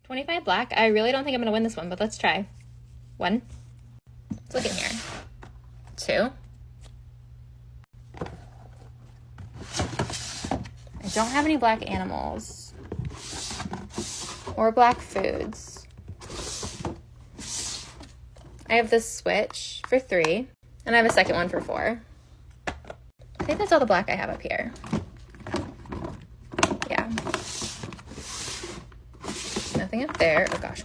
25 black. I really don't think I'm going to win this one, but let's try. 1. Let's look in here. 2. I don't have any black animals or black foods. I have this switch for 3, and I have a second one for 4. I think that's all the black I have up here. Yeah. Nothing up there. Oh gosh.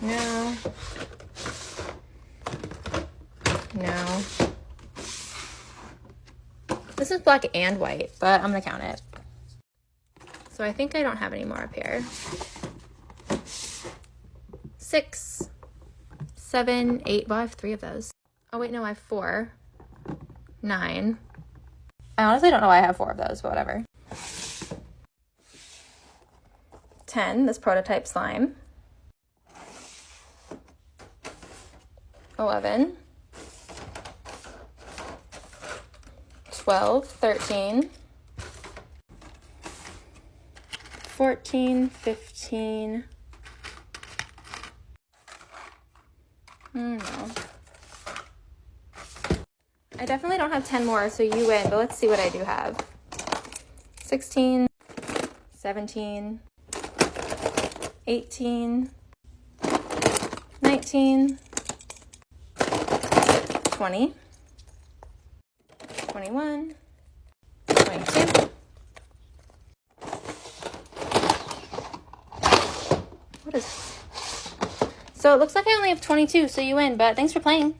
No. No. This is black and white, but I'm gonna count it. So I think I don't have any more up here. 6, 7, 8. Well, I have 3 of those. Oh wait, no, I have 4. 9. I honestly don't know why I have 4 of those, but whatever. 10, this prototype slime. 11. 12, 13. 14, 15. No. I definitely don't have 10 more, so you win, but let's see what I do have. 16, 17, 18, 19, 20, 21, 22. What is... So it looks like I only have 22, so you win, but thanks for playing.